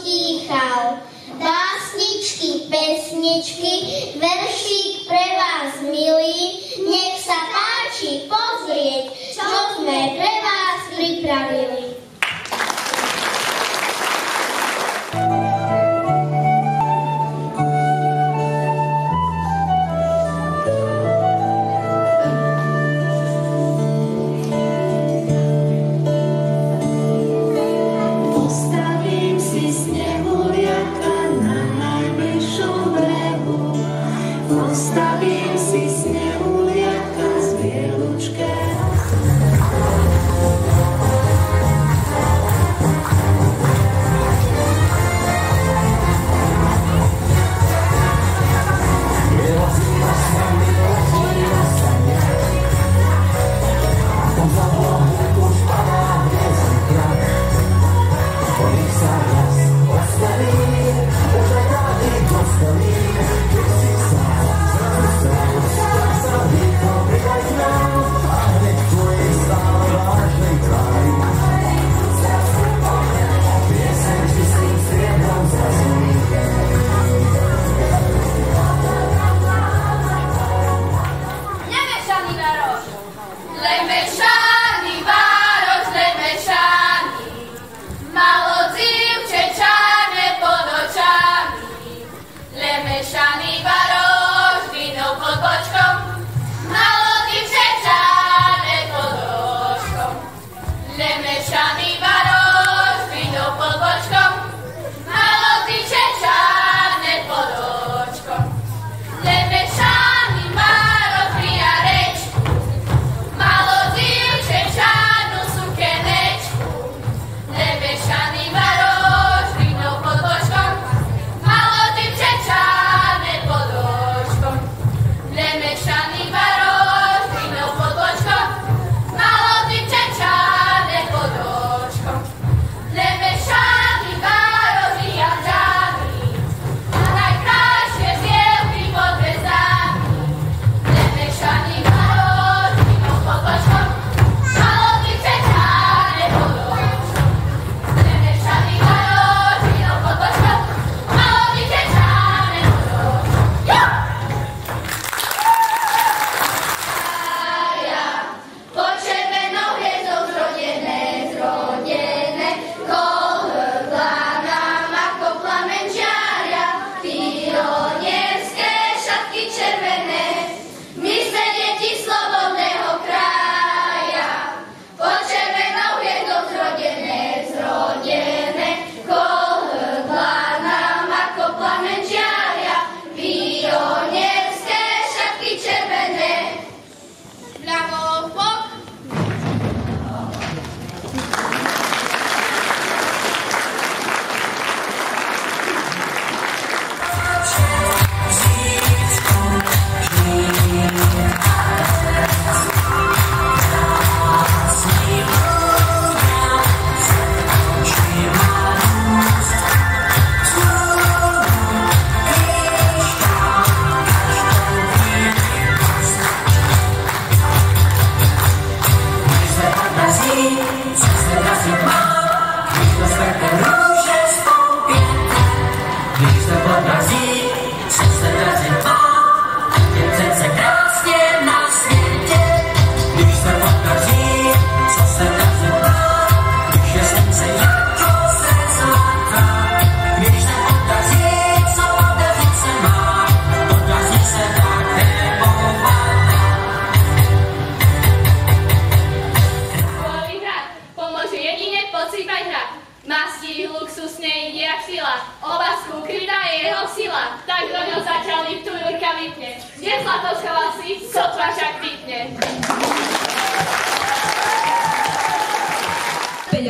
potíchal. Básničky, pesničky, veršík pre vás, milí, nech sa páči pozrieť, čo sme pre vás pripravili. Postavím si snehuliaka z bielučkého.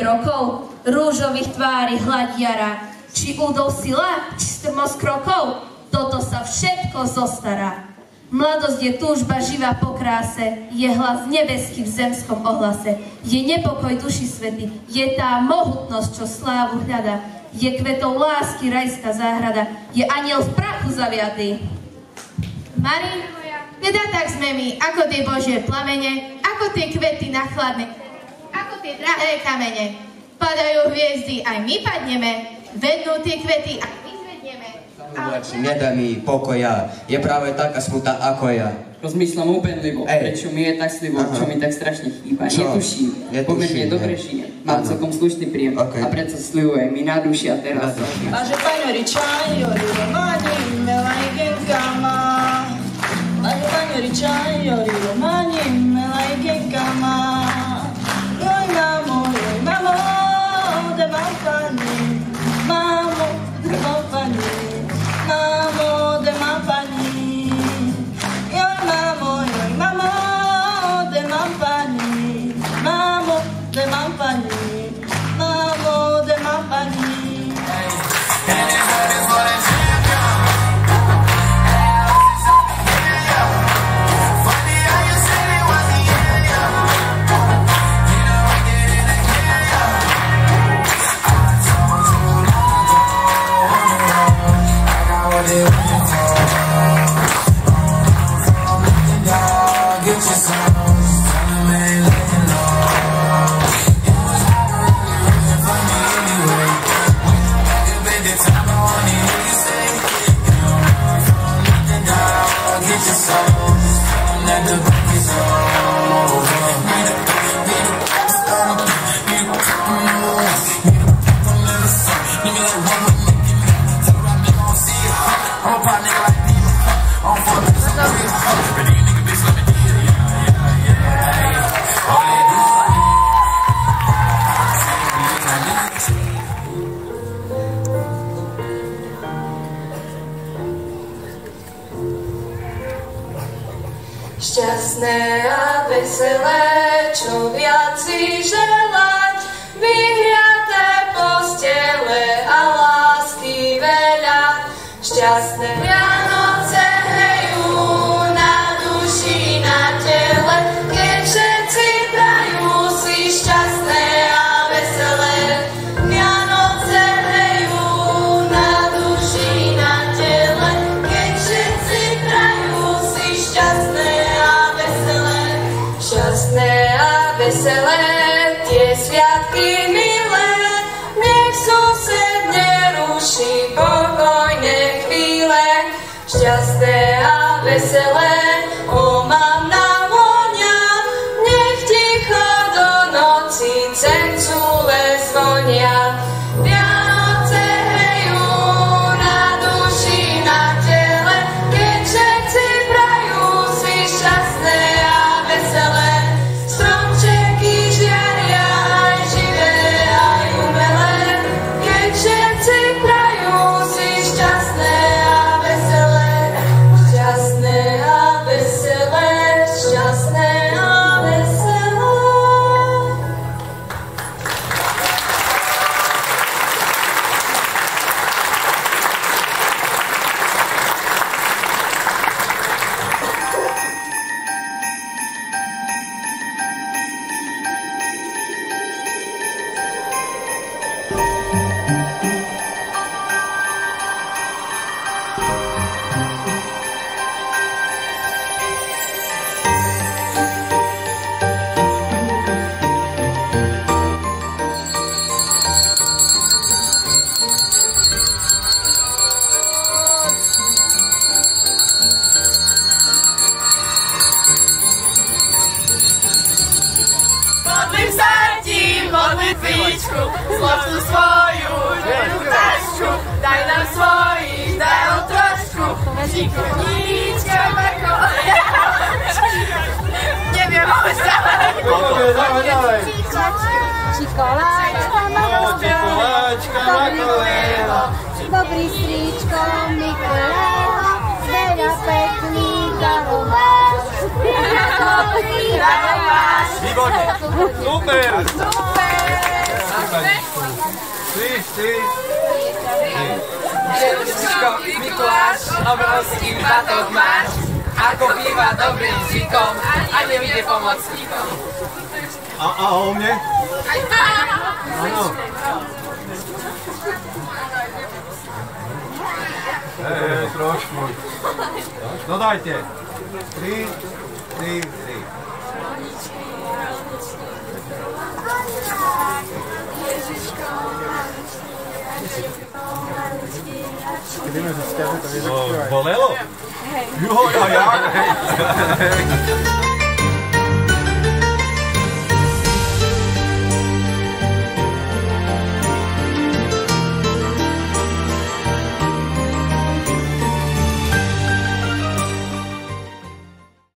Rokov, rúžových tvári hladiara, či údov sila, či strmosť krokov, toto sa všetko zostará. Mladosť je túžba živá po kráse, je hlas nebeský v zemskom ohlase, je nepokoj duši svety, je tá mohutnosť, čo slávu hľada, je kvetov lásky rajská záhrada, je aniel v prachu zaviatý. Marina moja, teda tak sme my, ako tie Božie plamene, ako tie kvety na chladne, ako tie drahé kamene. Padajú hviezdy, aj my padneme, vednú tie kvety a vyzvedneme. Nedá mi pokoja, je práve taká smutná ako ja. Rozmýšľam úpenlivo, prečo mi je tak slivo, čo mi tak strašne chýba. Netuším, pomerne dobre žijem, mám celkom slušný príjem a predsa slivuje mi na duši a teraz. A že paňori čajori, romani, melaj genkama. A že paňori čajori, romani, melaj genkama. Joj mamo, de mam pani. Mamo, de mam pani. Mamo, de mam pani. Joj mamo, de mam pani. Mamo, de mam pani. Mamo, de mam pani. Šťastné a veselé, čo viac si želať, vyhriaté postele a lásky veľa. Šťastné Vianoce hrejú na duši, na tele, keď všetci prajú si šťastné a veselé. Vianoce hrejú na duši, na tele, keď všetci prajú si šťastné. Šťastné a veselé, tie sviatky milé, nech sused neruší pokojne chvíle. Šťastné a veselé, omamná vonia, nech ticho do noci cencule zvonia. Vianoce hrejú na duši, na tele, keď všetci prajú si šťastné a veselé. Stromčeky žiaria aj živé, aj umelé, keď všetci prajú si šťastné a veselé. Šťastné a veselé, šťastné a veselé. Modlím sa ti, modlitvičku, zložnú svoju ženu tašku, daj nám svojich darov trošku, čikoníčka, Marko, neviem, už dávaj. Dávaj. Čikoláčka, Čikoláčka, Makolého, dobrý stríčko, Mikulého, veľa pekných darov máš, veľa dobrých darov máš. Výborne, super. Ty. Ježiško, Mikuláš, obrovský batok máš, ako býva dobrým zvykom a nevíde pomocníkom. A o mne? Áno. Trošku. No dajte. 3. Bolelo? Hej. Jo, ja.